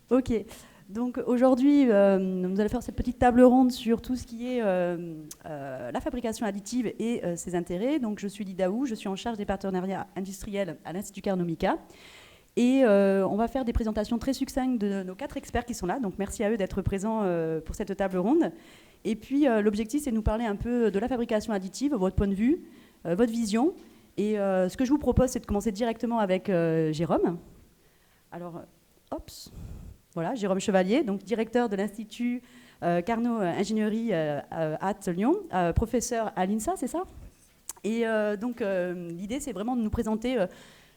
Ok, donc aujourd'hui, nous allons faire cette petite table ronde sur tout ce qui est la fabrication additive et ses intérêts. Donc je suis Lida Hu, je suis en charge des partenariats industriels à l'Institut Carnot MICA. Et on va faire des présentations très succinctes de nos 4 experts qui sont là. Donc merci à eux d'être présents pour cette table ronde. Et puis l'objectif, c'est de nous parler un peu de la fabrication additive, votre point de vue, votre vision. Et ce que je vous propose, c'est de commencer directement avec Jérôme. Alors, hops. Voilà, Jérôme Chevalier, donc directeur de l'Institut Carnot Ingénierie à Lyon, professeur à l'INSA, c'est ça? Et donc l'idée, c'est vraiment de nous présenter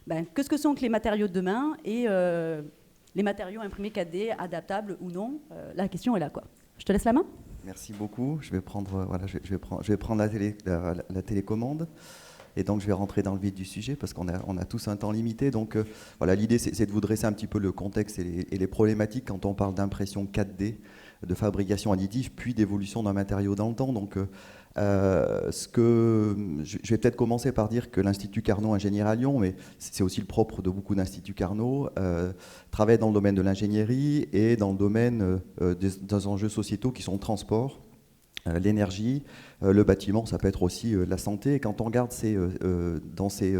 qu'est-ce que sont que les matériaux de demain et les matériaux imprimés 4D, adaptables ou non. La question est là, quoi. Je te laisse la main. Merci beaucoup. Je vais prendre, je vais prendre la télécommande. Et donc, je vais rentrer dans le vif du sujet parce qu'on a tous un temps limité. Donc, voilà, l'idée, c'est de vous dresser un petit peu le contexte et les problématiques quand on parle d'impression 4D, de fabrication additive, puis d'évolution d'un matériau dans le temps. Donc, je vais peut-être commencer par dire que l'Institut Carnot Ingénierie à Lyon, mais c'est aussi le propre de beaucoup d'instituts Carnot, travaille dans le domaine de l'ingénierie et dans le domaine des enjeux sociétaux qui sont le transport, l'énergie, le bâtiment, ça peut être aussi la santé. Et quand on regarde dans ces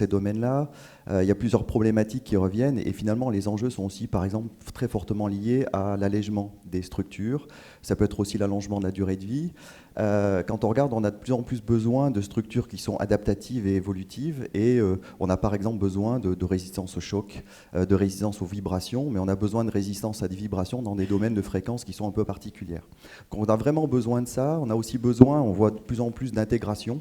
domaines-là, il y a plusieurs problématiques qui reviennent. Et finalement, les enjeux sont aussi, par exemple, très fortement liés à l'allègement des structures. Ça peut être aussi l'allongement de la durée de vie. Quand on regarde, on a de plus en plus besoin de structures qui sont adaptatives et évolutives. Et on a par exemple besoin de résistance au choc, de résistance aux vibrations, mais on a besoin de résistance à des vibrations dans des domaines de fréquences qui sont un peu particulières. Donc on a vraiment besoin de ça. On a aussi besoin, on voit de plus en plus d'intégration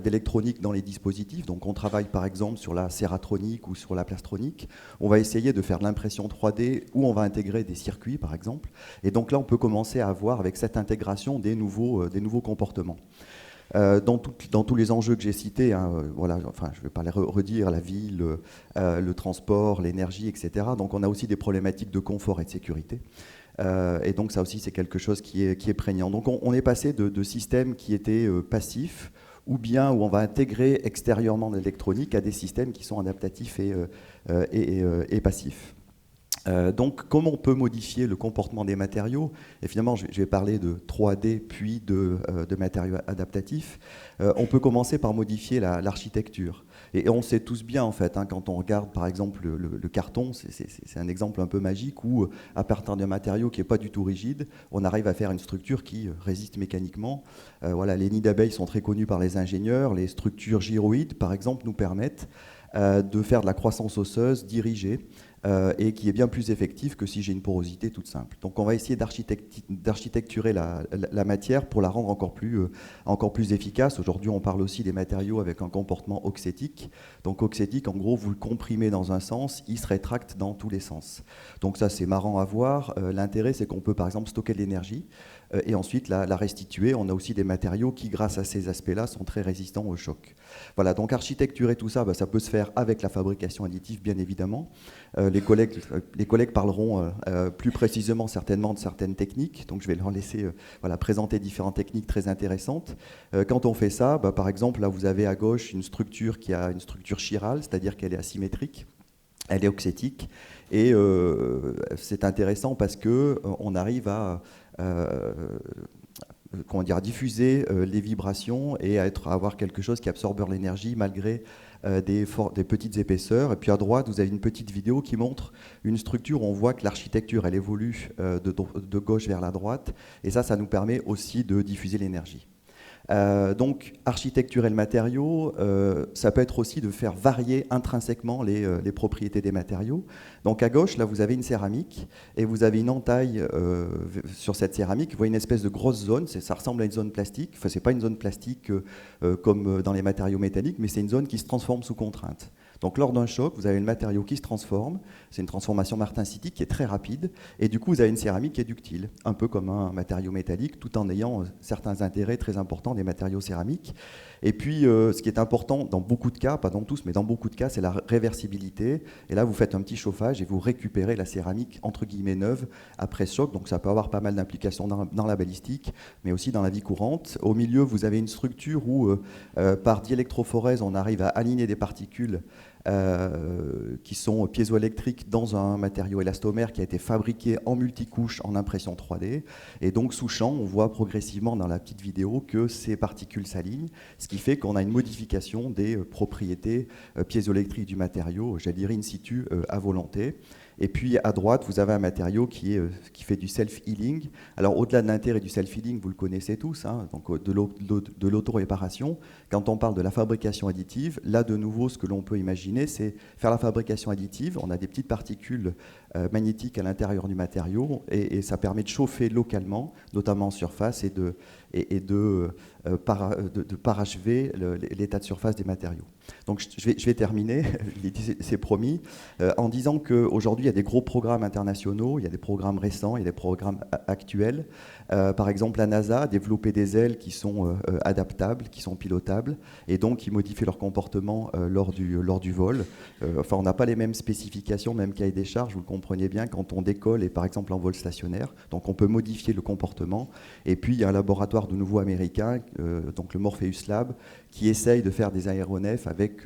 d'électronique dans les dispositifs. Donc on travaille par exemple sur la cératronique ou sur la plastronique. On va essayer de faire de l'impression 3D où on va intégrer des circuits par exemple. Et donc là on peut commencer à avoir avec cette intégration des nouveaux comportements. Dans tous les enjeux que j'ai cités, hein, voilà, enfin, je ne vais pas les redire, la ville, le transport, l'énergie, etc. Donc on a aussi des problématiques de confort et de sécurité. Et donc ça aussi c'est quelque chose qui est prégnant. Donc on est passé de systèmes qui étaient passifs, ou bien où on va intégrer extérieurement l'électronique à des systèmes qui sont adaptatifs et passifs. Donc, comment on peut modifier le comportement des matériaux? Et finalement, je vais parler de 3D puis de matériaux adaptatifs. On peut commencer par modifier l'architecture. Et on sait tous bien, en fait, hein, quand on regarde, par exemple, le carton, c'est un exemple un peu magique où, à partir d'un matériau qui n'est pas du tout rigide, on arrive à faire une structure qui résiste mécaniquement. Voilà, les nids d'abeilles sont très connus par les ingénieurs. Les structures gyroïdes, par exemple, nous permettent de faire de la croissance osseuse dirigée et qui est bien plus effective que si j'ai une porosité toute simple. Donc on va essayer d'architecturer la matière pour la rendre encore plus efficace. Aujourd'hui, on parle aussi des matériaux avec un comportement oxétique. Donc oxétique, en gros, vous le comprimez dans un sens, il se rétracte dans tous les sens. Donc ça, c'est marrant à voir. L'intérêt, c'est qu'on peut, par exemple, stocker de l'énergie et ensuite la restituer. On a aussi des matériaux qui, grâce à ces aspects-là, sont très résistants au choc. Voilà, donc architecturer tout ça, ça peut se faire avec la fabrication additive, bien évidemment. Les collègues parleront plus précisément certainement de certaines techniques, donc je vais leur laisser présenter différentes techniques très intéressantes. Quand on fait ça, par exemple, là vous avez à gauche une structure qui a une structure chirale, c'est-à-dire qu'elle est asymétrique, elle est oxétique, et c'est intéressant parce qu'on arrive à diffuser les vibrations et à avoir quelque chose qui absorbe l'énergie malgré des petites épaisseurs. Et puis à droite, vous avez une petite vidéo qui montre une structure où on voit que l'architecture, elle évolue de gauche vers la droite. Et ça nous permet aussi de diffuser l'énergie. Donc, architecturer le matériau, ça peut être aussi de faire varier intrinsèquement les propriétés des matériaux. Donc, à gauche, là, vous avez une céramique et vous avez une entaille sur cette céramique. Vous voyez une espèce de grosse zone, ça ressemble à une zone plastique. Enfin, ce n'est pas une zone plastique comme dans les matériaux métalliques, mais c'est une zone qui se transforme sous contrainte. Donc lors d'un choc, vous avez le matériau qui se transforme, c'est une transformation martensitique qui est très rapide, et du coup vous avez une céramique qui est ductile, un peu comme un matériau métallique, tout en ayant certains intérêts très importants des matériaux céramiques. Et puis ce qui est important dans beaucoup de cas, pas dans tous, mais dans beaucoup de cas, c'est la réversibilité. Et là vous faites un petit chauffage et vous récupérez la céramique entre guillemets neuve après choc, donc ça peut avoir pas mal d'implications dans la balistique, mais aussi dans la vie courante. Au milieu, vous avez une structure où par diélectrophorèse, on arrive à aligner des particules qui sont piézoélectriques dans un matériau élastomère qui a été fabriqué en multicouche en impression 3D. Et donc sous champ, on voit progressivement dans la petite vidéo que ces particules s'alignent, ce qui fait qu'on a une modification des propriétés piézoélectriques du matériau, j'allais dire in situ à volonté. Et puis à droite, vous avez un matériau qui fait du self-healing. Alors au-delà de l'intérêt du self-healing, vous le connaissez tous, hein, donc de l'auto-réparation. Quand on parle de la fabrication additive, là de nouveau, ce que l'on peut imaginer, c'est faire la fabrication additive. On a des petites particules magnétiques à l'intérieur du matériau et ça permet de chauffer localement, notamment en surface, et de parachever l'état de surface des matériaux. Donc je vais terminer, c'est promis, en disant qu'aujourd'hui il y a des gros programmes internationaux, il y a des programmes récents, il y a des programmes actuels. Par exemple, la NASA a développé des ailes qui sont adaptables, qui sont pilotables, et donc qui modifient leur comportement lors du vol. Enfin, on n'a pas les mêmes spécifications, même cahier des charges, vous le comprenez bien, quand on décolle et par exemple en vol stationnaire. Donc on peut modifier le comportement. Et puis il y a un laboratoire de nouveau américain, donc le Morpheus Lab, qui essaye de faire des aéronefs avec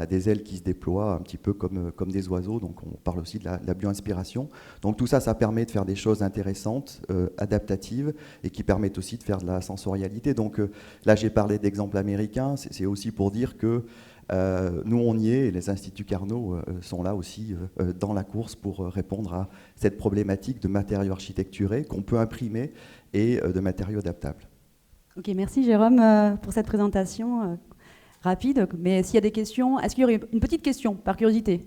des ailes qui se déploient un petit peu comme des oiseaux. Donc on parle aussi de la bio-inspiration. Donc tout ça, ça permet de faire des choses intéressantes, adaptatives, et qui permettent aussi de faire de la sensorialité. Donc là, j'ai parlé d'exemples américains. C'est aussi pour dire que nous, on y est, et les instituts Carnot sont là aussi dans la course pour répondre à cette problématique de matériaux architecturés qu'on peut imprimer et de matériaux adaptables. Ok, merci Jérôme pour cette présentation rapide. Mais s'il y a des questions, est-ce qu'il y aurait une petite question par curiosité?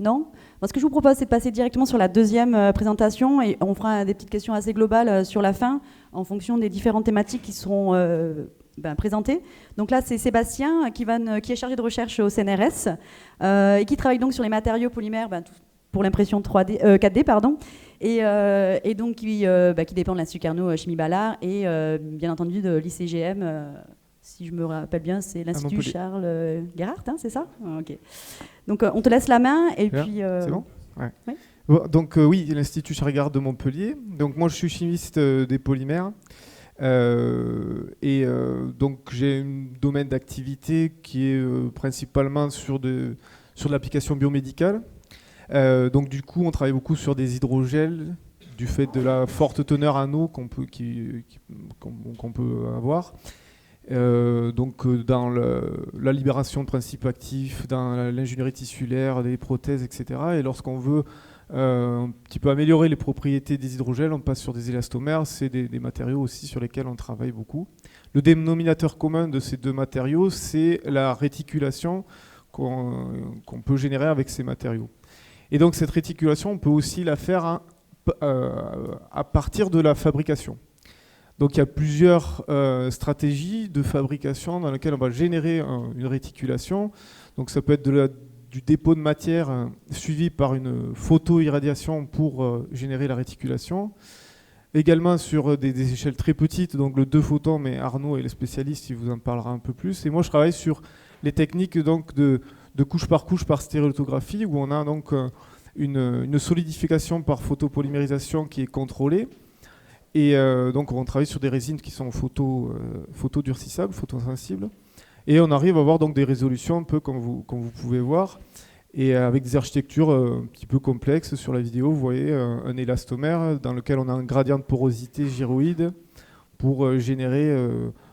Non? Bon, ce que je vous propose, c'est de passer directement sur la deuxième présentation et on fera des petites questions assez globales sur la fin en fonction des différentes thématiques qui seront présentées. Donc là, c'est Sébastien qui est chargé de recherche au CNRS et qui travaille donc sur les matériaux polymères pour l'impression 4D, pardon. Et donc qui dépend de l'Institut Carnot Chimie Ballard et bien entendu de l'ICGM, si je me rappelle bien, c'est l'Institut Charles Gerhardt, hein, c'est ça? Ok. Donc on te laisse la main et puis... C'est bon? Ouais. Oui. Bon, donc oui, l'Institut Charles Gerhardt de Montpellier. Donc moi je suis chimiste des polymères donc j'ai un domaine d'activité qui est principalement sur de l'application biomédicale. Donc du coup, on travaille beaucoup sur des hydrogels du fait de la forte teneur en eau qu'on peut avoir. Donc dans la libération de principes actifs, dans l'ingénierie tissulaire, des prothèses, etc. Et lorsqu'on veut un petit peu améliorer les propriétés des hydrogels, on passe sur des élastomères. C'est des matériaux aussi sur lesquels on travaille beaucoup. Le dénominateur commun de ces deux matériaux, c'est la réticulation qu'on peut générer avec ces matériaux. Et donc cette réticulation, on peut aussi la faire à partir de la fabrication. Donc il y a plusieurs stratégies de fabrication dans lesquelles on va générer une réticulation. Donc ça peut être du dépôt de matière suivi par une photoirradiation pour générer la réticulation. Également sur des échelles très petites, donc le 2 photons, mais Arnaud est le spécialiste, il vous en parlera un peu plus. Et moi je travaille sur les techniques donc, de couche par stéréolithographie, où on a donc une solidification par photopolymérisation qui est contrôlée. Et donc on travaille sur des résines qui sont photodurcissables, photosensibles. Et on arrive à avoir donc des résolutions un peu comme vous pouvez voir, et avec des architectures un petit peu complexes. Sur la vidéo, vous voyez un élastomère dans lequel on a un gradient de porosité gyroïde pour générer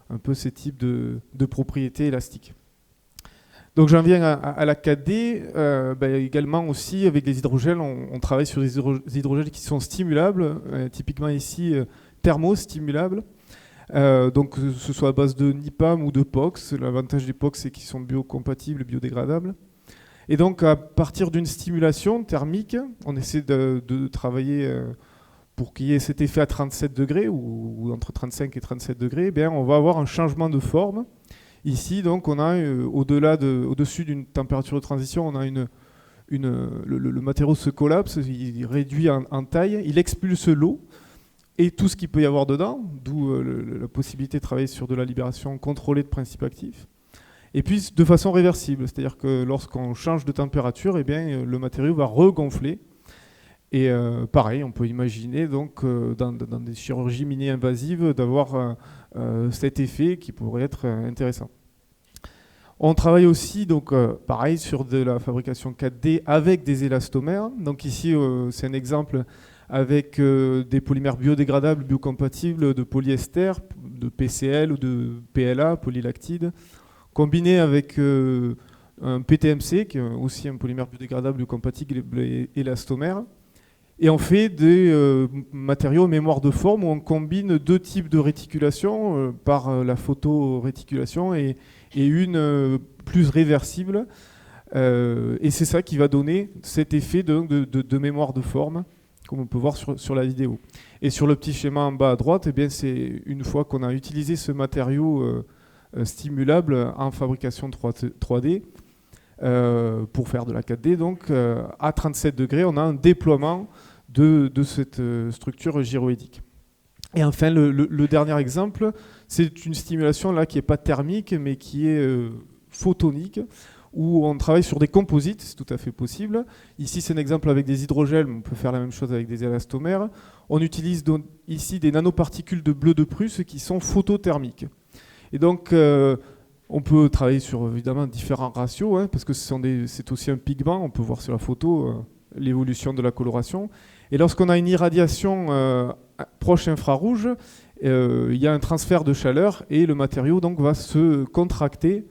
un peu ces types de propriétés élastiques. Donc j'en viens à la 4D, également aussi avec les hydrogels, on travaille sur des hydrogels qui sont stimulables, typiquement ici thermostimulables, donc que ce soit à base de NIPAM ou de POX. L'avantage des POX, c'est qu'ils sont biocompatibles et biodégradables. Et donc à partir d'une stimulation thermique, on essaie de travailler pour qu'il y ait cet effet à 37 degrés ou entre 35 et 37 degrés, on va avoir un changement de forme. Ici, donc, on a au-dessus d'une température de transition, on a le matériau se collapse, il réduit en taille, il expulse l'eau et tout ce qu'il peut y avoir dedans, d'où la possibilité de travailler sur de la libération contrôlée de principes actifs. Et puis de façon réversible, c'est-à-dire que lorsqu'on change de température, le matériau va regonfler. Et pareil, on peut imaginer donc dans des chirurgies mini-invasives d'avoir cet effet qui pourrait être intéressant. On travaille aussi, donc, pareil, sur de la fabrication 4D avec des élastomères. Donc ici, c'est un exemple avec des polymères biodégradables, biocompatibles de polyester, de PCL ou de PLA, polylactide, combinés avec un PTMC, qui est aussi un polymère biodégradable, biocompatible et élastomère. Et on fait des matériaux mémoire de forme où on combine 2 types de réticulation par la photoréticulation et une plus réversible. Et c'est ça qui va donner cet effet de mémoire de forme, comme on peut voir sur la vidéo. Et sur le petit schéma en bas à droite, eh bien, c'est une fois qu'on a utilisé ce matériau stimulable en fabrication 3D pour faire de la 4D, donc à 37 degrés, on a un déploiement de cette structure gyroïdique. Et enfin, le dernier exemple, c'est une stimulation là qui n'est pas thermique, mais qui est photonique, où on travaille sur des composites, c'est tout à fait possible. Ici, c'est un exemple avec des hydrogels, mais on peut faire la même chose avec des élastomères. On utilise donc ici des nanoparticules de bleu de Prusse qui sont photothermiques. Et donc, on peut travailler sur évidemment différents ratios, parce que c'est aussi un pigment, on peut voir sur la photo l'évolution de la coloration. Et lorsqu'on a une irradiation proche infrarouge, il y a un transfert de chaleur et le matériau donc, va se contracter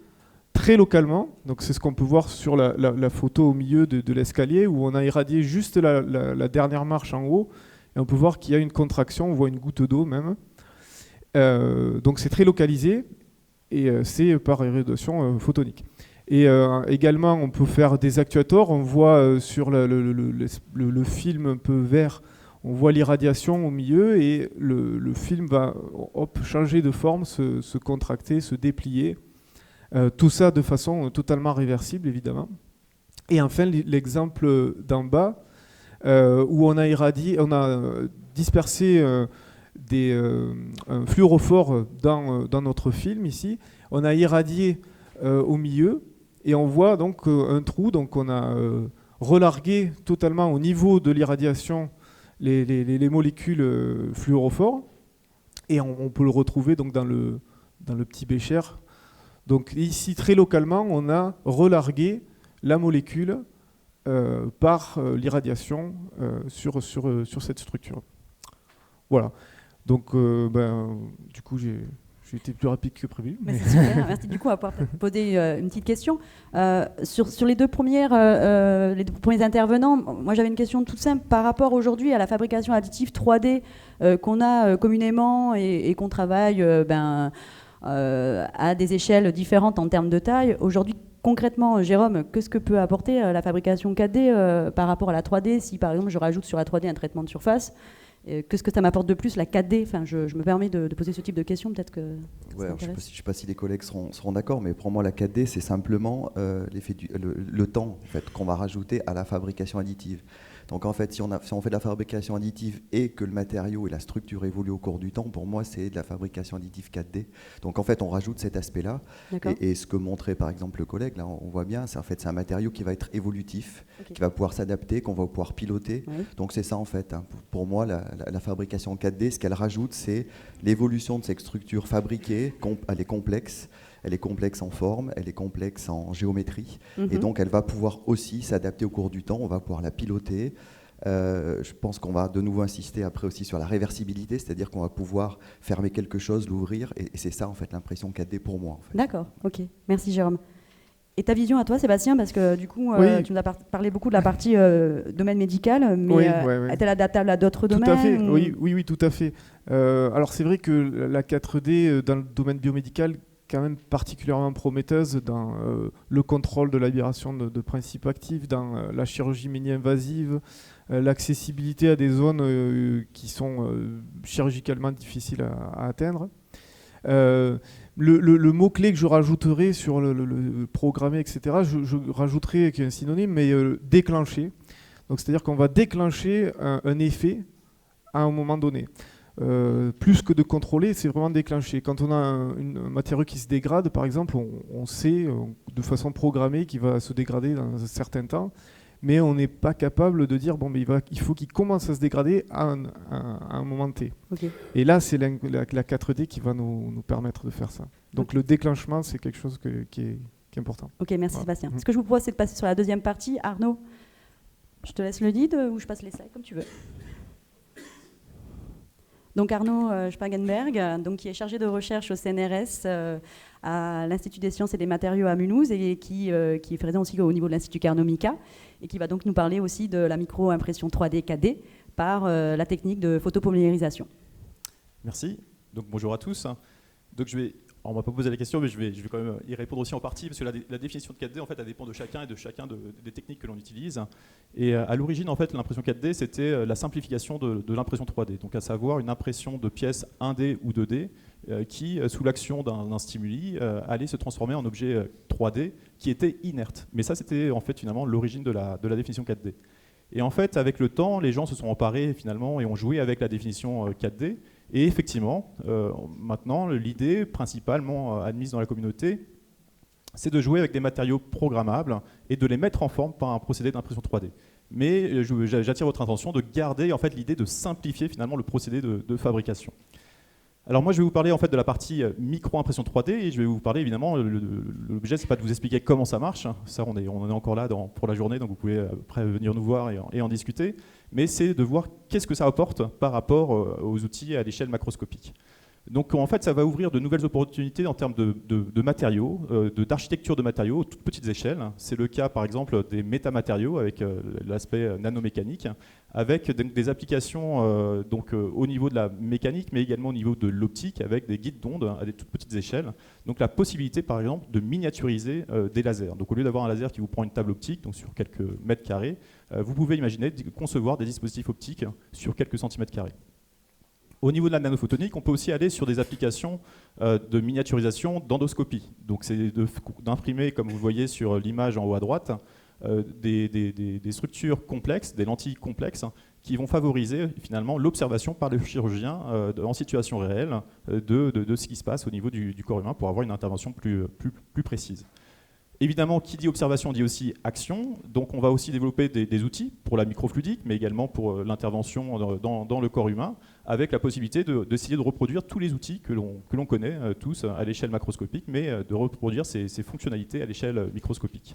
très localement. Donc c'est ce qu'on peut voir sur la photo au milieu de l'escalier où on a irradié juste la dernière marche en haut et on peut voir qu'il y a une contraction, on voit une goutte d'eau même. Donc c'est très localisé et c'est par irradiation photonique. Et également on peut faire des actuators, on voit sur le film un peu vert, on voit l'irradiation au milieu et le film va changer de forme, se contracter, se déplier. Tout ça de façon totalement réversible, évidemment. Et enfin, l'exemple d'en bas, où on a dispersé un fluorophore dans notre film, ici. On a irradié au milieu, et on voit donc un trou. Donc on a relargué totalement au niveau de l'irradiation les molécules fluorophores, et on peut le retrouver donc dans le petit bécher. Donc ici, très localement, on a relargué la molécule par l'irradiation sur cette structure. Voilà. Donc, du coup, j'ai été plus rapide que prévu. Mais c'est super. Merci. Du coup, on va pouvoir poser une petite question. Sur les deux premiers intervenants, moi j'avais une question toute simple par rapport aujourd'hui à la fabrication additive 3D qu'on a communément et qu'on travaille à des échelles différentes en termes de taille. Aujourd'hui, concrètement, Jérôme, qu'est-ce que peut apporter la fabrication 4D par rapport à la 3D? Si par exemple je rajoute sur la 3D un traitement de surface, qu'est-ce que ça m'apporte de plus la 4D? Enfin, je me permets de poser ce type de questions, peut-être que ouais, je ne sais pas si les collègues seront d'accord, mais pour moi la 4D c'est simplement le temps en fait, qu'on va rajouter à la fabrication additive. Donc en fait, si on fait de la fabrication additive et que le matériau et la structure évoluent au cours du temps, pour moi, c'est de la fabrication additive 4D. Donc en fait, on rajoute cet aspect-là. Et ce que montrait par exemple le collègue, là, on voit bien, c'est un matériau qui va être évolutif, qui va pouvoir s'adapter, qu'on va pouvoir piloter. Oui. Donc c'est ça en fait. Pour moi, la fabrication 4D, ce qu'elle rajoute, c'est l'évolution de cette structure fabriquée. Elle est complexe. Elle est complexe en forme, elle est complexe en géométrie, et donc elle va pouvoir aussi s'adapter au cours du temps, on va pouvoir la piloter. Je pense qu'on va de nouveau insister après aussi sur la réversibilité, c'est-à-dire qu'on va pouvoir fermer quelque chose, l'ouvrir, et c'est ça en fait l'impression 4D pour moi. En fait. D'accord, ok, merci Jérôme. Et ta vision à toi, Sébastien, parce que du coup, tu nous as parlé beaucoup de la partie domaine médical, mais est-elle adaptable à d'autres domaines? Tout à fait, oui, tout à fait. Alors c'est vrai que la 4D dans le domaine biomédical, quand même particulièrement prometteuse dans le contrôle de la libération de principes actifs, dans la chirurgie mini-invasive, l'accessibilité à des zones qui sont chirurgicalement difficiles à atteindre. Le mot-clé que je rajouterais sur le programmer, etc., je rajouterais, qui est un synonyme, mais déclencher. Donc, c'est-à-dire qu'on va déclencher un effet à un moment donné. Plus que de contrôler, c'est vraiment déclencher. Quand on a un matériau qui se dégrade, par exemple, on sait de façon programmée qu'il va se dégrader dans un certain temps, mais on n'est pas capable de dire bon, mais il faut qu'il commence à se dégrader à un moment T. Okay. Et là, c'est la 4D qui va nous permettre de faire ça. Donc le déclenchement, c'est quelque chose qui qui est important. Ok, merci Voilà. Sébastien. Ce que je vous propose, c'est de passer sur la deuxième partie. Arnaud, je te laisse le lead ou je passe les slides, comme tu veux. Donc Arnaud Spagenberg, donc, qui est chargé de recherche au CNRS à l'Institut des sciences et des matériaux à Mulhouse et qui est présent aussi au niveau de l'Institut Carnot MICA et qui va donc nous parler aussi de la micro-impression 3D 4D par la technique de photopolymérisation. Merci. Donc bonjour à tous. Donc on m'a pas posé la question, mais je vais quand même y répondre aussi en partie, parce que la définition de 4D, en fait, elle dépend de chacun et de chacun des techniques que l'on utilise. Et à l'origine, en fait, l'impression 4D, c'était la simplification de l'impression 3D, donc à savoir une impression de pièces 1D ou 2D qui, sous l'action d'un stimuli, allait se transformer en objet 3D qui était inerte. Mais ça, c'était en fait finalement l'origine de la définition 4D. Et en fait, avec le temps, les gens se sont emparés finalement et ont joué avec la définition 4D. Et effectivement, maintenant, l'idée principalement admise dans la communauté, c'est de jouer avec des matériaux programmables et de les mettre en forme par un procédé d'impression 3D. Mais j'attire votre attention de garder en fait l'idée de simplifier finalement le procédé de fabrication. Alors moi, je vais vous parler en fait de la partie micro-impression 3D et je vais vous parler évidemment, l'objet c'est pas de vous expliquer comment ça marche, ça on est encore là pour la journée, donc vous pouvez après venir nous voir et en discuter, mais c'est de voir qu'est-ce que ça apporte par rapport aux outils à l'échelle macroscopique. Donc en fait, ça va ouvrir de nouvelles opportunités en termes de matériaux, d'architecture de matériaux, toutes petites échelles. C'est le cas par exemple des métamatériaux avec l'aspect nanomécanique, avec des applications au niveau de la mécanique, mais également au niveau de l'optique, avec des guides d'ondes à des toutes petites échelles. Donc la possibilité par exemple de miniaturiser des lasers. Donc au lieu d'avoir un laser qui vous prend une table optique, donc sur quelques mètres carrés, vous pouvez imaginer concevoir des dispositifs optiques sur quelques centimètres carrés. Au niveau de la nanophotonique, on peut aussi aller sur des applications de miniaturisation d'endoscopie. Donc c'est d'imprimer, comme vous le voyez sur l'image en haut à droite, des structures complexes, des lentilles complexes, qui vont favoriser finalement l'observation par le chirurgien en situation réelle de ce qui se passe au niveau du corps humain pour avoir une intervention plus précise. Évidemment, qui dit observation dit aussi action, donc on va aussi développer des outils pour la microfluidique, mais également pour l'intervention dans le corps humain, avec la possibilité d'essayer de reproduire tous les outils que l'on connaît tous à l'échelle macroscopique, mais de reproduire ces fonctionnalités à l'échelle microscopique.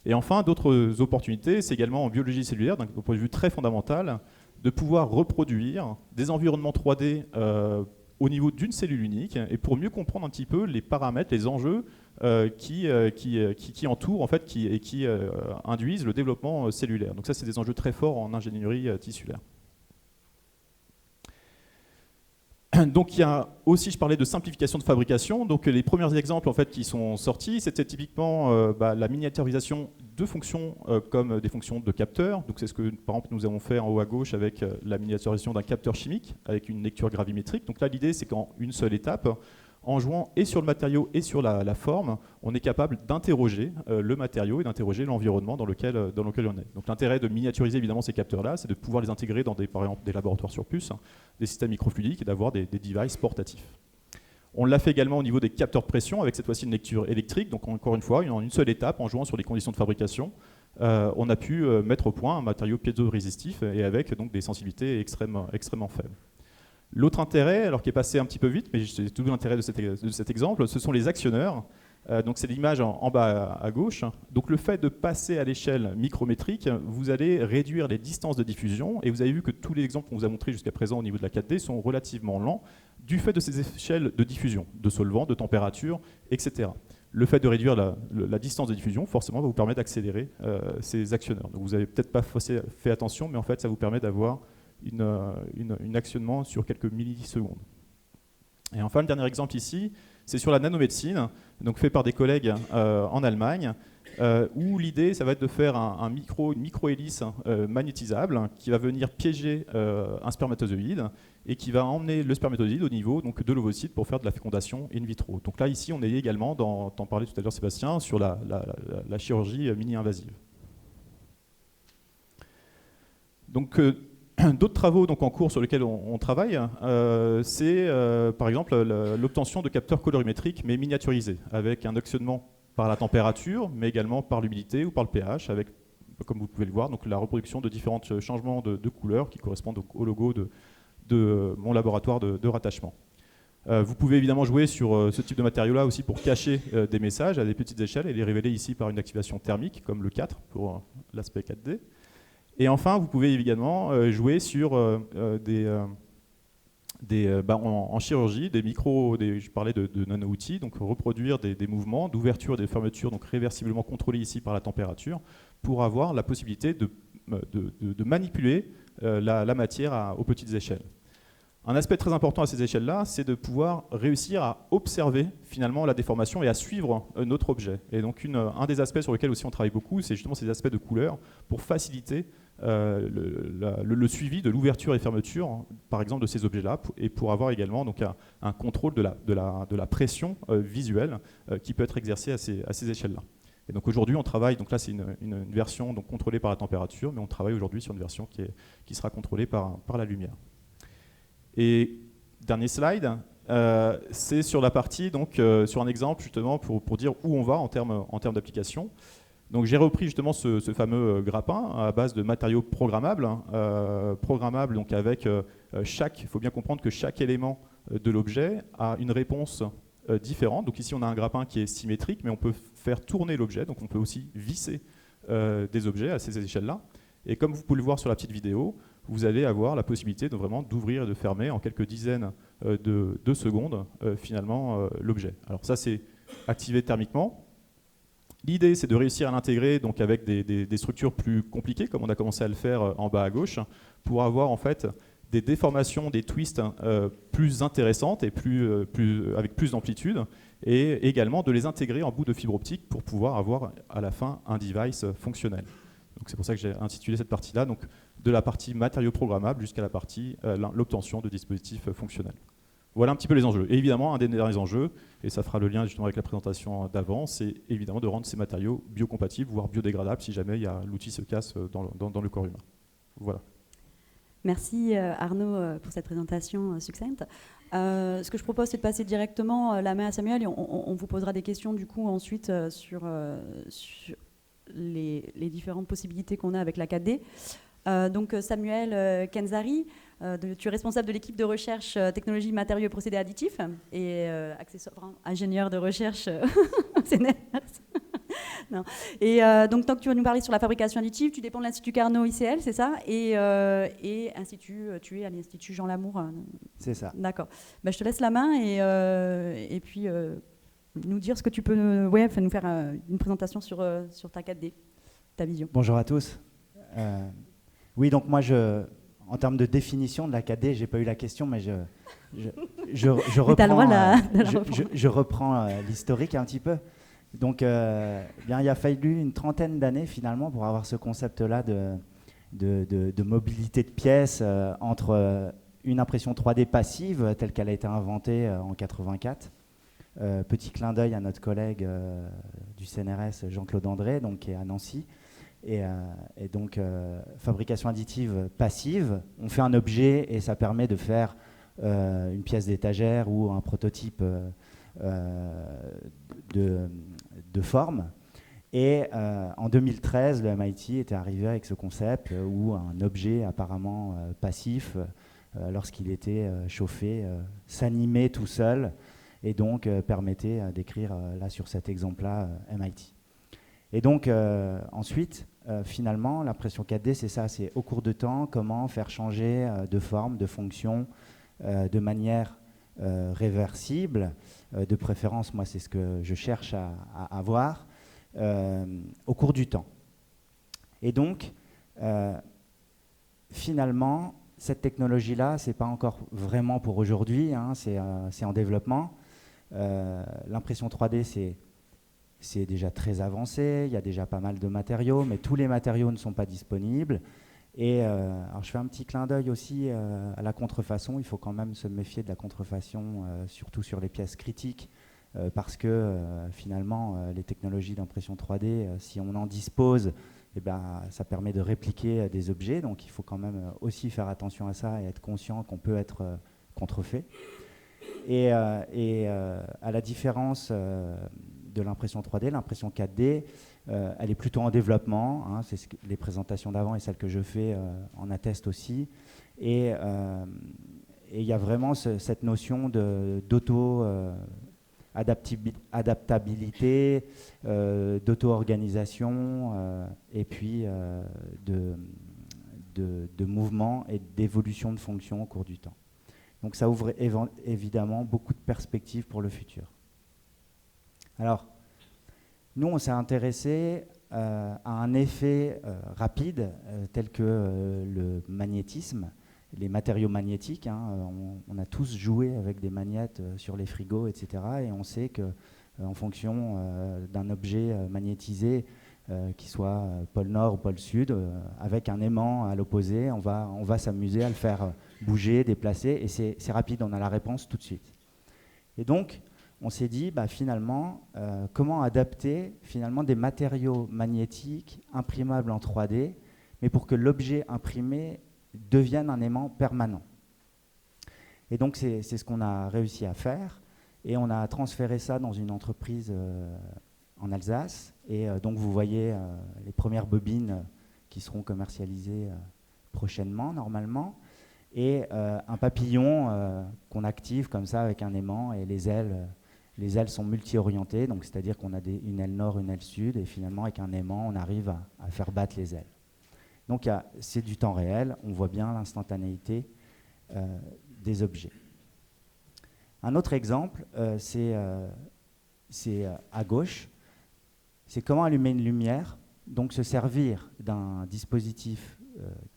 Et enfin, d'autres opportunités, c'est également en biologie cellulaire, d'un point de vue très fondamental, de pouvoir reproduire des environnements 3D au niveau d'une cellule unique, et pour mieux comprendre un petit peu les paramètres, les enjeux qui entourent en fait, et qui induisent le développement cellulaire. Donc ça, c'est des enjeux très forts en ingénierie tissulaire. Donc il y a aussi, je parlais de simplification de fabrication. Donc les premiers exemples en fait qui sont sortis, c'était typiquement la miniaturisation de fonctions comme des fonctions de capteurs. Donc c'est ce que par exemple nous avons fait en haut à gauche avec la miniaturisation d'un capteur chimique avec une lecture gravimétrique. Donc là l'idée c'est qu'en une seule étape, en jouant et sur le matériau et sur la forme, on est capable d'interroger le matériau et d'interroger l'environnement dans lequel on est. Donc l'intérêt de miniaturiser évidemment ces capteurs-là, c'est de pouvoir les intégrer dans par exemple, des laboratoires sur puce, des systèmes microfluidiques et d'avoir des devices portatifs. On l'a fait également au niveau des capteurs de pression avec cette fois-ci une lecture électrique. Donc encore une fois, en une seule étape, en jouant sur les conditions de fabrication, on a pu mettre au point un matériau piézo-résistif et avec donc, des sensibilités extrêmement faibles. L'autre intérêt, alors qui est passé un petit peu vite, mais c'est tout l'intérêt de cet exemple, ce sont les actionneurs. Donc c'est l'image en bas à gauche. Donc le fait de passer à l'échelle micrométrique, vous allez réduire les distances de diffusion, et vous avez vu que tous les exemples qu'on vous a montrés jusqu'à présent au niveau de la 4D sont relativement lents du fait de ces échelles de diffusion, de solvant, de température, etc. Le fait de réduire la distance de diffusion, forcément, va vous permettre d'accélérer ces actionneurs. Donc vous n'avez peut-être pas fait attention, mais en fait, ça vous permet d'avoir un actionnement sur quelques millisecondes. Et enfin, le dernier exemple ici, c'est sur la nanomédecine, donc fait par des collègues en Allemagne, où l'idée, ça va être de faire une micro-hélice magnétisable qui va venir piéger un spermatozoïde et qui va emmener le spermatozoïde au niveau donc, de l'ovocyte pour faire de la fécondation in vitro. Donc là, ici, on est également, t'en parlais tout à l'heure Sébastien, sur la chirurgie mini-invasive. Donc, d'autres travaux donc, en cours sur lesquels on travaille, c'est par exemple l'obtention de capteurs colorimétriques mais miniaturisés, avec un actionnement par la température, mais également par l'humidité ou par le pH, avec, comme vous pouvez le voir, donc, la reproduction de différents changements de couleurs qui correspondent donc, au logo de mon laboratoire de rattachement. Vous pouvez évidemment jouer sur ce type de matériau-là aussi pour cacher des messages à des petites échelles et les révéler ici par une activation thermique, comme le 4 pour l'aspect 4D. Et enfin, vous pouvez également jouer sur en chirurgie, je parlais de nano-outils, donc reproduire des mouvements d'ouverture et de fermeture, donc réversiblement contrôlés ici par la température, pour avoir la possibilité de manipuler la matière aux petites échelles. Un aspect très important à ces échelles-là, c'est de pouvoir réussir à observer finalement la déformation et à suivre notre objet. Et donc un des aspects sur lesquels aussi on travaille beaucoup, c'est justement ces aspects de couleur pour faciliter le suivi de l'ouverture et fermeture, par exemple, de ces objets-là, et pour avoir également donc, un contrôle de la pression visuelle qui peut être exercée à ces échelles-là. Et donc aujourd'hui, on travaille, donc là c'est une version donc, contrôlée par la température, mais on travaille aujourd'hui sur une version qui sera contrôlée par la lumière. Et dernier slide, c'est sur la partie, donc sur un exemple justement pour dire où on va en termes d'application. Donc j'ai repris justement ce fameux grappin à base de matériaux programmables, donc avec il faut bien comprendre que chaque élément de l'objet a une réponse différente. Donc ici on a un grappin qui est symétrique, mais on peut faire tourner l'objet, donc on peut aussi visser des objets à ces échelles-là. Et comme vous pouvez le voir sur la petite vidéo, vous allez avoir la possibilité d'ouvrir et de fermer en quelques dizaines de secondes finalement l'objet. Alors ça c'est activé thermiquement. L'idée c'est de réussir à l'intégrer donc avec des structures plus compliquées comme on a commencé à le faire en bas à gauche pour avoir en fait des déformations, des twists plus intéressantes et avec plus d'amplitude et également de les intégrer en bout de fibre optique pour pouvoir avoir à la fin un device fonctionnel. Donc c'est pour ça que j'ai intitulé cette partie-là, donc de la partie matériaux programmables jusqu'à la partie l'obtention de dispositifs fonctionnels. Voilà un petit peu les enjeux. Et évidemment, un des derniers enjeux, et ça fera le lien justement avec la présentation d'avant, c'est évidemment de rendre ces matériaux biocompatibles, voire biodégradables si jamais l'outil se casse dans le corps humain. Voilà. Merci Arnaud pour cette présentation succincte. Ce que je propose, c'est de passer directement la main à Samuel et on vous posera des questions du coup ensuite sur les différentes possibilités qu'on a avec la 4D. Donc Samuel Kenzari, tu es responsable de l'équipe de recherche technologie, matériaux et procédés additifs et ingénieur de recherche CNRS. Non. Et donc tu vas nous parler sur la fabrication additive, tu dépends de l'Institut Carnot ICL, c'est ça, et tu es à l'Institut Jean Lamour. C'est ça. D'accord. Ben, je te laisse la main et puis nous dire ce que tu peux nous faire une présentation sur ta 4D, ta vision. Bonjour à tous. Oui, donc moi, en termes de définition de la 4D, j'ai pas eu la question, mais je reprends l'historique un petit peu. Donc, bien, il a fallu une trentaine d'années finalement pour avoir ce concept-là de mobilité de pièces entre une impression 3D passive telle qu'elle a été inventée en 84. Petit clin d'œil à notre collègue du CNRS, Jean-Claude André, donc, qui est à Nancy. Et donc, fabrication additive passive, on fait un objet et ça permet de faire une pièce d'étagère ou un prototype de forme. Et en 2013, le MIT était arrivé avec ce concept où un objet apparemment passif, lorsqu'il était chauffé, s'animait tout seul et donc permettait d'écrire là sur cet exemple-là MIT. Et donc ensuite, finalement, l'impression 4D, c'est ça, c'est au cours de temps, comment faire changer de forme, de fonction, de manière réversible, de préférence, moi c'est ce que je cherche à avoir, au cours du temps. Et donc, finalement, cette technologie-là, c'est pas encore vraiment pour aujourd'hui, hein, c'est en développement. L'impression 3D, c'est déjà très avancé, il y a déjà pas mal de matériaux, mais tous les matériaux ne sont pas disponibles. Et alors je fais un petit clin d'œil aussi à la contrefaçon. Il faut quand même se méfier de la contrefaçon, surtout sur les pièces critiques, parce que finalement, les technologies d'impression 3D, si on en dispose, eh ben, ça permet de répliquer des objets. Donc il faut quand même aussi faire attention à ça et être conscient qu'on peut être contrefait. Et à la différence de l'impression 3D, l'impression 4D, elle est plutôt en développement, hein, les présentations d'avant et celles que je fais en attestent aussi. Et il y a vraiment cette notion d'auto-adaptabilité, d'auto-organisation et puis de mouvement et d'évolution de fonction au cours du temps. Donc ça ouvre évidemment beaucoup de perspectives pour le futur. Alors, nous, on s'est intéressé à un effet rapide tel que le magnétisme, les matériaux magnétiques. On a tous joué avec des magnettes sur les frigos, etc. Et on sait qu'en fonction d'un objet magnétisé, qui soit pôle nord ou pôle sud, avec un aimant à l'opposé, on va s'amuser à le faire bouger, déplacer, et c'est rapide, on a la réponse tout de suite. Et donc, on s'est dit, finalement, comment adapter finalement des matériaux magnétiques imprimables en 3D, mais pour que l'objet imprimé devienne un aimant permanent. Et donc, c'est ce qu'on a réussi à faire, et on a transféré ça dans une entreprise en Alsace, et donc vous voyez les premières bobines qui seront commercialisées prochainement, normalement, et un papillon qu'on active comme ça avec un aimant, et les ailes sont multi-orientées, donc c'est-à-dire qu'on a une aile nord, une aile sud, et finalement avec un aimant, on arrive à faire battre les ailes. Donc c'est du temps réel, on voit bien l'instantanéité des objets. Un autre exemple, c'est à gauche, c'est comment allumer une lumière, donc se servir d'un dispositif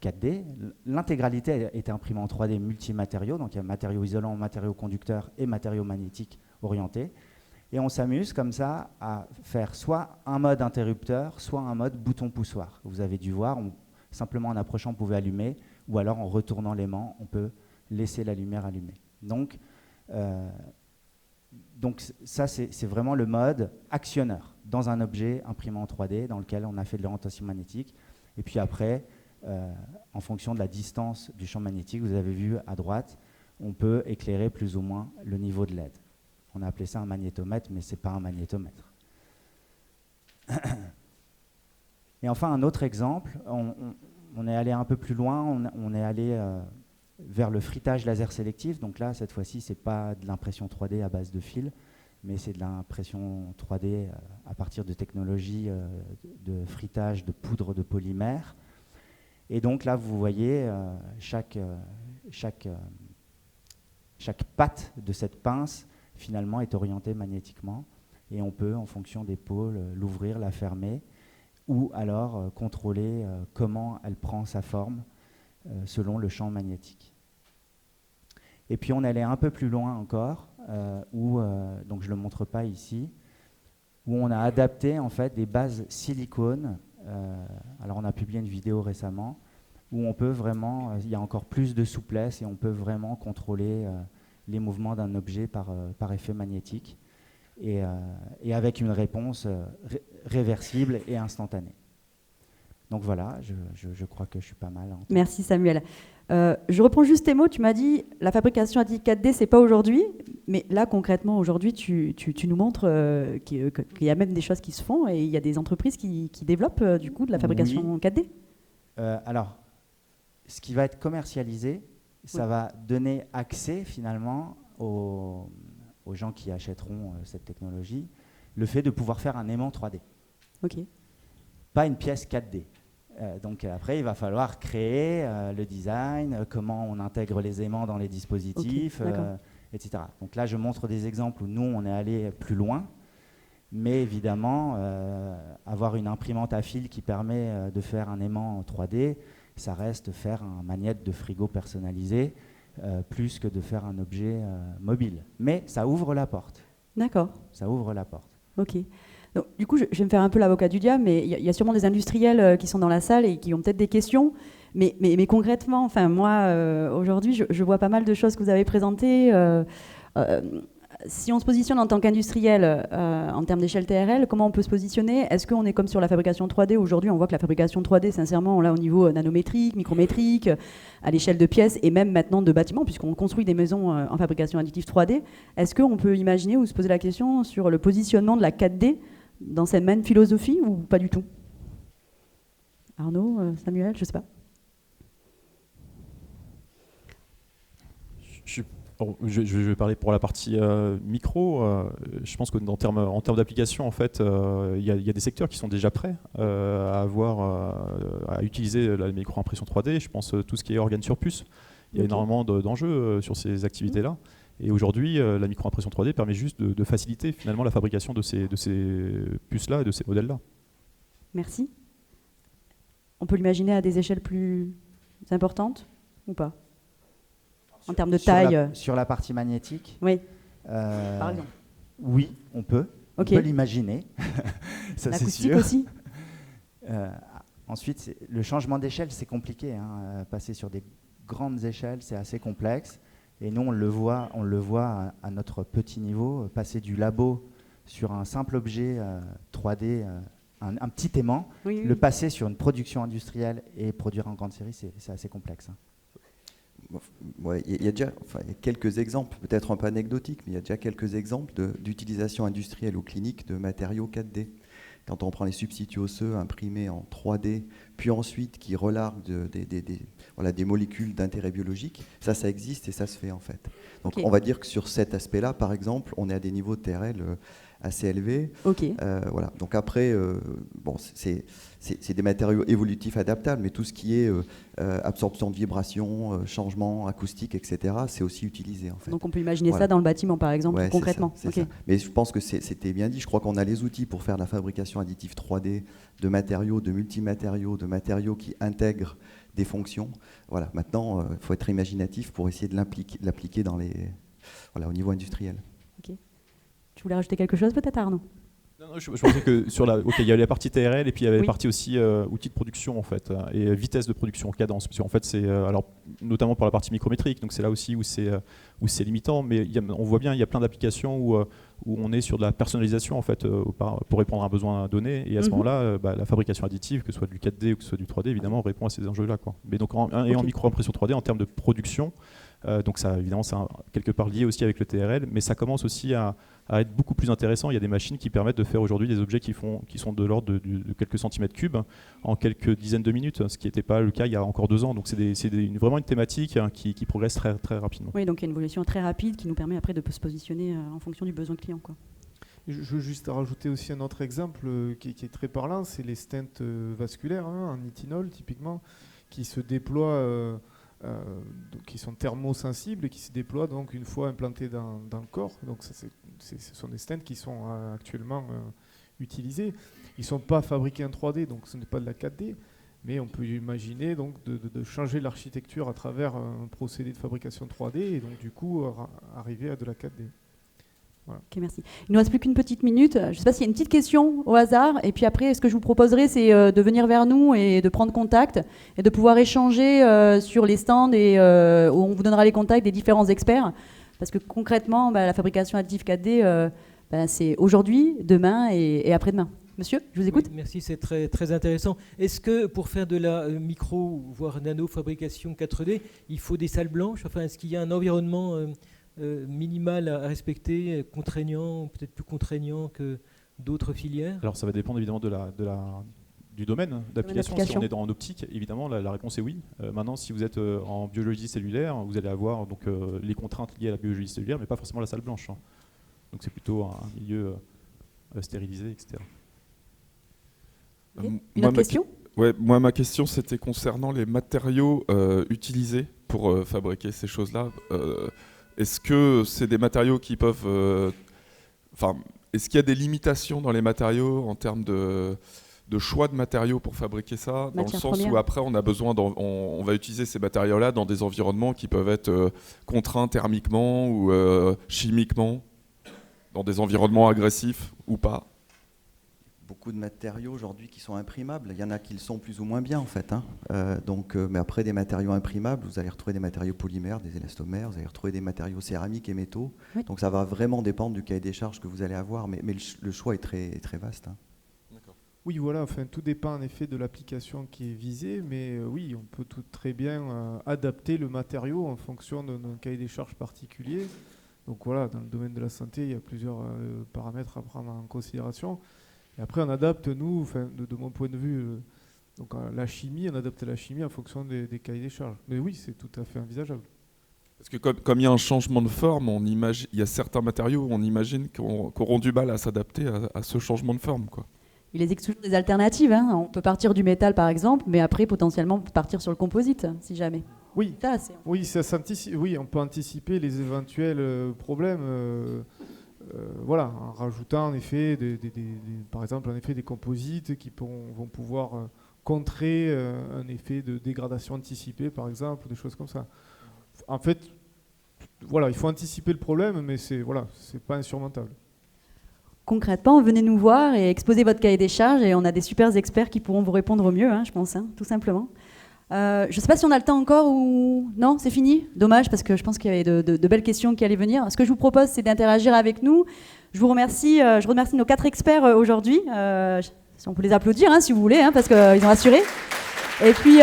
4D. L'intégralité est imprimée en 3D multimatériaux, donc il y a matériaux isolants, matériaux conducteurs et matériaux magnétiques orientés. Et on s'amuse comme ça à faire soit un mode interrupteur, soit un mode bouton poussoir. Vous avez dû voir, simplement en approchant, on pouvait allumer, ou alors en retournant l'aimant, on peut laisser la lumière allumée. Donc ça, c'est vraiment le mode actionneur dans un objet imprimé en 3D dans lequel on a fait de l'orientation magnétique. Et puis après, en fonction de la distance du champ magnétique, vous avez vu à droite, on peut éclairer plus ou moins le niveau de LED. On a appelé ça un magnétomètre, mais ce n'est pas un magnétomètre. Et enfin, un autre exemple, on est allé un peu plus loin, on est allé vers le frittage laser sélectif. Donc là, cette fois-ci, ce n'est pas de l'impression 3D à base de fils, mais c'est de l'impression 3D à partir de technologies de frittage de poudre de polymère. Et donc là, vous voyez, chaque patte de cette pince, finalement, est orientée magnétiquement. Et on peut, en fonction des pôles, l'ouvrir, la fermer, ou alors contrôler comment elle prend sa forme selon le champ magnétique. Et puis on allait un peu plus loin encore, donc je ne le montre pas ici, où on a adapté en fait des bases silicone. Alors on a publié une vidéo récemment où on peut vraiment, il y a encore plus de souplesse et on peut vraiment contrôler les mouvements d'un objet par effet magnétique et avec une réponse réversible et instantanée. Donc voilà, je crois que je suis pas mal. Merci Samuel. Je reprends juste tes mots, tu m'as dit la fabrication additive 4D, c'est pas aujourd'hui, mais là concrètement aujourd'hui tu nous montres qu'il y a même des choses qui se font et il y a des entreprises qui développent du coup de la fabrication 4D. Alors, ce qui va être commercialisé, ça va donner accès finalement aux gens qui achèteront cette technologie, le fait de pouvoir faire un aimant 3D. Ok. Pas une pièce 4D. Donc après, il va falloir créer le design, comment on intègre les aimants dans les dispositifs, etc. Donc là, je montre des exemples où nous, on est allé plus loin. Mais évidemment, avoir une imprimante à fil qui permet de faire un aimant en 3D, ça reste faire un magnète de frigo personnalisé, plus que de faire un objet mobile. Mais ça ouvre la porte. D'accord. Ça ouvre la porte. Ok. Donc, du coup, je vais me faire un peu l'avocat du diable, mais il y a sûrement des industriels qui sont dans la salle et qui ont peut-être des questions. Mais concrètement, enfin, moi, aujourd'hui, je vois pas mal de choses que vous avez présentées. Si on se positionne en tant qu'industriel en termes d'échelle TRL, comment on peut se positionner? Est-ce qu'on est comme sur la fabrication 3D? Aujourd'hui, on voit que la fabrication 3D, sincèrement, là, au niveau nanométrique, micrométrique, à l'échelle de pièces et même maintenant de bâtiments, puisqu'on construit des maisons en fabrication additive 3D. Est-ce qu'on peut imaginer ou se poser la question sur le positionnement de la 4D dans cette même philosophie ou pas du tout? Arnaud, Samuel, je ne sais pas. Je vais parler pour la partie micro. Je pense qu'en termes d'application, en fait, il y a des secteurs qui sont déjà prêts à utiliser la micro-impression 3D. Je pense tout ce qui est organes sur puce. Il y a énormément d'enjeux sur ces activités-là. Et aujourd'hui, la micro-impression 3D permet juste de faciliter finalement la fabrication de ces puces-là et de ces modèles-là. Merci. On peut l'imaginer à des échelles plus importantes ou pas? En termes de taille. Sur la partie magnétique, Oui, par exemple. oui, on peut. Ok. On peut l'imaginer. Ça, c'est L'acoustique sûr. aussi. Ensuite, le changement d'échelle, c'est compliqué. Passer sur des grandes échelles, c'est assez complexe. Et nous, on le voit à notre petit niveau. Passer du labo sur un simple objet 3D, un petit aimant, Oui, le passer sur une production industrielle et produire en grande série, c'est assez complexe. Ouais, il y a déjà quelques exemples, peut-être un peu anecdotiques, mais il y a déjà quelques exemples d'utilisation industrielle ou clinique de matériaux 4D. Quand on prend les substituts osseux imprimés en 3D, puis ensuite qui relarguent des molécules d'intérêt biologique, ça existe et ça se fait en fait. Donc Ok. on va dire que sur cet aspect-là, par exemple, on est à des niveaux de TRL assez élevés. Ok. Voilà. Donc après, c'est des matériaux évolutifs adaptables, mais tout ce qui est absorption de vibrations, changement acoustique, etc., c'est aussi utilisé en fait. Donc on peut imaginer Voilà. ça dans le bâtiment, par exemple, Ouais, concrètement. c'est Ok. ça. Mais je pense que c'était bien dit. Je crois qu'on a les outils pour faire de la fabrication additive 3D de matériaux, de multimatériaux, de matériaux qui intègrent des fonctions. Voilà. Maintenant, il faut être imaginatif pour essayer de l'appliquer au niveau industriel. Tu voulais rajouter quelque chose peut-être, Arnaud? Non, je pensais que il y avait la partie TRL et puis il y avait Oui. la partie aussi outils de production en fait et vitesse de production, cadence. Parce qu'en fait c'est alors notamment pour la partie micrométrique, donc c'est là aussi où c'est limitant. Mais on voit bien il y a plein d'applications où on est sur de la personnalisation en fait pour répondre à un besoin donné. Et à ce moment-là, la fabrication additive, que ce soit du 4D ou que ce soit du 3D, évidemment, répond à ces enjeux-là, quoi. Mais donc en micro-impression 3D en termes de production. Donc ça, évidemment, c'est quelque part lié aussi avec le TRL, mais ça commence aussi à être beaucoup plus intéressant. Il y a des machines qui permettent de faire aujourd'hui des objets qui sont de l'ordre de quelques centimètres cubes en quelques dizaines de minutes, ce qui n'était pas le cas il y a encore 2 ans. Donc c'est vraiment une thématique qui progresse très, très rapidement. Oui, donc il y a une évolution très rapide qui nous permet après de se positionner en fonction du besoin client, quoi. Je veux juste rajouter aussi un autre exemple qui est très parlant, c'est les stents vasculaires en nitinol typiquement, qui se déploient, qui sont thermosensibles et qui se déploient donc une fois implantés dans le corps. Donc ça, ce sont des stents qui sont actuellement utilisés. Ils ne sont pas fabriqués en 3D, donc ce n'est pas de la 4D, mais on peut imaginer donc de changer l'architecture à travers un procédé de fabrication 3D et donc du coup arriver à de la 4D. Voilà. Ok, merci. Il ne nous reste plus qu'une petite minute. Je ne sais pas s'il y a une petite question au hasard. Et puis après, ce que je vous proposerai, c'est de venir vers nous et de prendre contact et de pouvoir échanger sur les stands et où on vous donnera les contacts des différents experts. Parce que concrètement, la fabrication additive 4D, c'est aujourd'hui, demain et après-demain. Monsieur, je vous écoute. Oui, merci, c'est très, très intéressant. Est-ce que pour faire de la micro, voire nano-fabrication 4D, il faut des salles blanches? Enfin, est-ce qu'il y a un environnement minimal à respecter, contraignant, peut-être plus contraignant que d'autres filières? Alors ça va dépendre évidemment du domaine d'application. Si on est en optique, évidemment, la réponse est oui. Maintenant, si vous êtes en biologie cellulaire, vous allez avoir donc, les contraintes liées à la biologie cellulaire, mais pas forcément la salle blanche. Donc c'est plutôt un milieu stérilisé, etc. Une autre question? Ouais, moi, ma question, c'était concernant les matériaux utilisés pour fabriquer ces choses-là. Est-ce que c'est des matériaux qui peuvent... est-ce qu'il y a des limitations dans les matériaux en termes de choix de matériaux pour fabriquer ça, dans le sens où après on a besoin, on va utiliser ces matériaux-là dans des environnements qui peuvent être contraints thermiquement ou chimiquement, dans des environnements agressifs ou pas? Beaucoup de matériaux aujourd'hui qui sont imprimables. Il y en a qui le sont plus ou moins bien en fait. Mais après des matériaux imprimables, vous allez retrouver des matériaux polymères, des élastomères, vous allez retrouver des matériaux céramiques et métaux. Oui. Donc ça va vraiment dépendre du cahier des charges que vous allez avoir, mais le choix est très, très vaste. Oui, voilà, tout dépend en effet de l'application qui est visée, mais oui, on peut très bien adapter le matériau en fonction d'un cahier des charges particulier. Donc voilà, dans le domaine de la santé, il y a plusieurs paramètres à prendre en considération. Et après, on adapte, nous, de mon point de vue, donc la chimie, on adapte la chimie en fonction des cahiers des charges. Mais oui, c'est tout à fait envisageable. Parce que comme il y a un changement de forme, il y a certains matériaux où on imagine qu'auront du mal à s'adapter à ce changement de forme, quoi. Il existe toujours des alternatives. Hein. On peut partir du métal, par exemple, mais après, potentiellement, on peut partir sur le composite, si jamais. Oui, Ça, oui, oui, on peut anticiper les éventuels problèmes, voilà, en rajoutant en effet, par exemple, en effet, des composites qui vont pouvoir contrer un effet de dégradation anticipée, par exemple, des choses comme ça. En fait, voilà, il faut anticiper le problème, mais c'est pas insurmontable. Concrètement, venez nous voir et exposez votre cahier des charges et on a des super experts qui pourront vous répondre au mieux, hein, je pense, hein, tout simplement. Je ne sais pas si on a le temps encore ou... Non, c'est fini ? Dommage, parce que je pense qu'il y avait de belles questions qui allaient venir. Ce que je vous propose, c'est d'interagir avec nous. Je vous remercie, je remercie nos 4 experts aujourd'hui. Si on peut les applaudir, hein, si vous voulez, hein, parce qu'ils ont assuré. Et puis,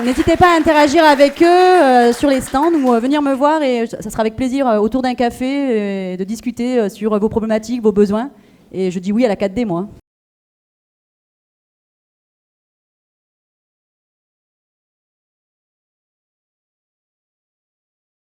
n'hésitez pas à interagir avec eux sur les stands ou venir me voir et ça sera avec plaisir autour d'un café de discuter sur vos problématiques, vos besoins. Et je dis oui à la 4D, moi.